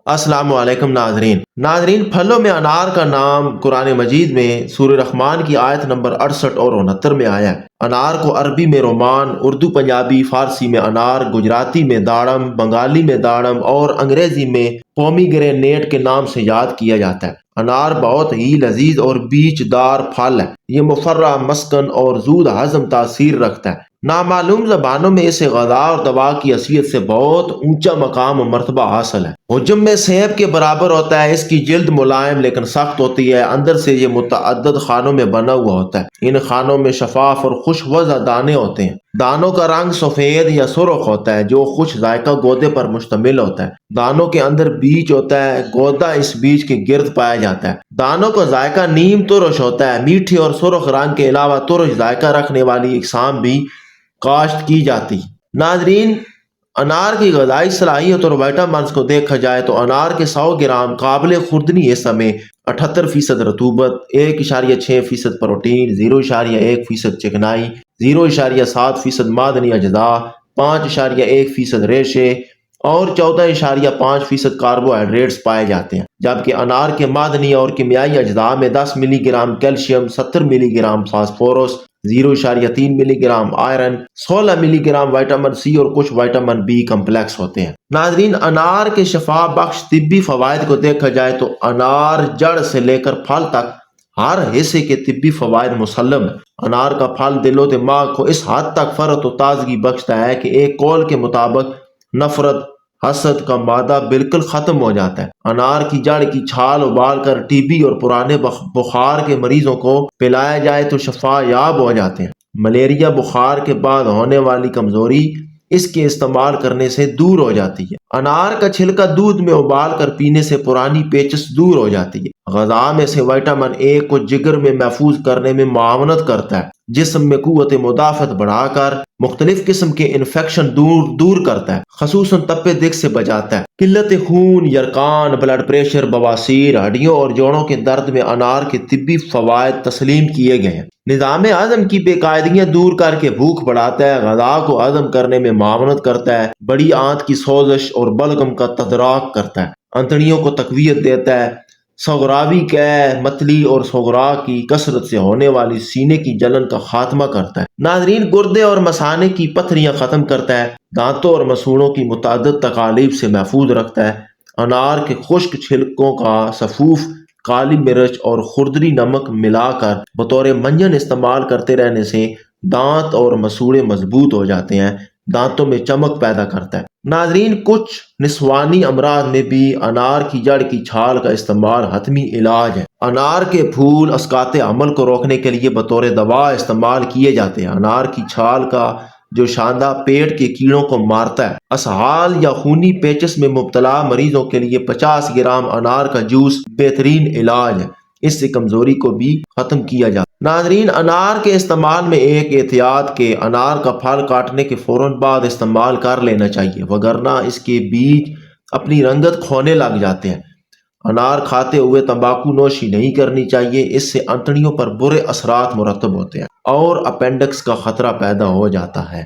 السلام علیکم ناظرین پھلوں میں انار کا نام قرآن مجید میں سورہ رحمان کی آیت نمبر 68 اور 69 میں آیا ہے۔ انار کو عربی میں رومان، اردو پنجابی فارسی میں انار، گجراتی میں داڑم، بنگالی میں داڑم اور انگریزی میں پومی گرینیٹ کے نام سے یاد کیا جاتا ہے۔ انار بہت ہی لذیذ اور بیج دار پھل ہے۔ یہ مفرح، مسکن اور زود ہضم تاثیر رکھتا ہے۔ نامعلوم زبانوں میں اسے غذا اور دوا کی حیثیت سے بہت اونچا مقام و مرتبہ حاصل ہے۔ حجم میں سیب کے برابر ہوتا ہے۔ اس کی جلد ملائم لیکن سخت ہوتی ہے۔ اندر سے یہ متعدد خانوں میں بنا ہوا ہوتا ہے۔ ان خانوں میں شفاف اور خوش وضع دانے ہوتے ہیں۔ دانوں کا رنگ سفید یا سرخ ہوتا ہے جو خوش ذائقہ گودے پر مشتمل ہوتا ہے۔ دانوں کے اندر بیج ہوتا ہے۔ گودا اس بیج کے گرد پایا جاتا ہے۔ دانوں کا ذائقہ نیم ترش ہوتا ہے۔ میٹھے اور سرخ رنگ کے علاوہ ترش ذائقہ رکھنے والی اقسام بھی کاشت کی جاتی۔ ناظرین، انار کی غذائی صلاحیت اور وائٹامنز کو دیکھا جائے تو انار کے 100 گرام قابل خوردنی حصہ میں 78% رطوبت، 1.6% پروٹین، 0.1% چکنائی، 0.7% معدنی اجزاء، 5.1% ریشے اور 14.5% کاربوہائیڈریٹس پائے جاتے ہیں، جبکہ انار کے معدنی اور کیمیائی اجزاء میں 10 ملی گرام کیلشیم، 70 ملی گرام فاسفورس، 0.3 ملی گرام آئرن، 16 ملی گرام وائٹامن سی اور کچھ وائٹامن بی کمپلیکس ہوتے ہیں۔ ناظرین، انار کے شفا بخش طبی فوائد کو دیکھا جائے تو انار جڑ سے لے کر پھل تک ہر حصے کے طبی فوائد مسلم ہیں۔ انار کا پھل دل و دماغ کو اس حد تک فرحت و تازگی بخشتا ہے کہ ایک قول کے مطابق نفرت، حسد کا مادہ بالکل ختم ہو جاتا ہے۔ انار کی جڑ کی چھال ابال کر ٹی بی اور پرانے بخار کے مریضوں کو پلایا جائے تو شفا یاب ہو جاتے ہیں۔ ملیریا بخار کے بعد ہونے والی کمزوری اس کے استعمال کرنے سے دور ہو جاتی ہے۔ انار کا چھلکا دودھ میں ابال کر پینے سے پرانی پیچس دور ہو جاتی ہے۔ غذا میں سے وائٹامن اے کو جگر میں محفوظ کرنے میں معاونت کرتا ہے، جسم میں قوت مدافعت بڑھا کر مختلف قسم کے انفیکشن دور کرتا ہے، خصوصاً تپے دق سے بچاتا ہے۔ قلت خون، یرقان، بلڈ پریشر، بواسیر، ہڈیوں اور جوڑوں کے درد میں انار کے طبی فوائد تسلیم کیے گئے ہیں۔ نظام ہضم کی بے قاعدگیاں دور کر کے بھوک بڑھاتا ہے، غذا کو ہضم کرنے میں معاونت کرتا ہے، بڑی آنت کی سوزش اور بلغم کا تدارک کرتا ہے، انتڑیوں کو تقویت دیتا ہے، سغراوی قے، متلی اور سغرا کی کثرت سے ہونے والی سینے کی جلن کا خاتمہ کرتا ہے۔ ناظرین، گردے اور مثانے کی پتھریاں ختم کرتا ہے، دانتوں اور مسوڑوں کی متعدد تکالیف سے محفوظ رکھتا ہے۔ انار کے خشک چھلکوں کا سفوف، کالی مرچ اور خوردنی نمک ملا کر بطور منجن استعمال کرتے رہنے سے دانت اور مسوڑے مضبوط ہو جاتے ہیں، دانتوں میں چمک پیدا کرتا ہے۔ ناظرین، کچھ نسوانی امراض میں بھی انار کی جڑ کی چھال کا استعمال حتمی علاج ہے۔ انار کے پھول اسقاط حمل کو روکنے کے لیے بطور دوا استعمال کیے جاتے ہیں۔ انار کی چھال کا جو شاندہ پیٹ کے کیڑوں کو مارتا ہے۔ اسہال یا خونی پیچس میں مبتلا مریضوں کے لیے 50 گرام انار کا جوس بہترین علاج ہے، اس سے کمزوری کو بھی ختم کیا جاتا ہے۔ ناظرین، انار کے استعمال میں ایک احتیاط کہ انار کا پھل کاٹنے کے فوراً بعد استعمال کر لینا چاہیے، وگرنہ اس کے بیج اپنی رنگت کھونے لگ جاتے ہیں۔ انار کھاتے ہوئے تمباکو نوشی نہیں کرنی چاہیے، اس سے انتڑیوں پر برے اثرات مرتب ہوتے ہیں اور اپینڈکس کا خطرہ پیدا ہو جاتا ہے۔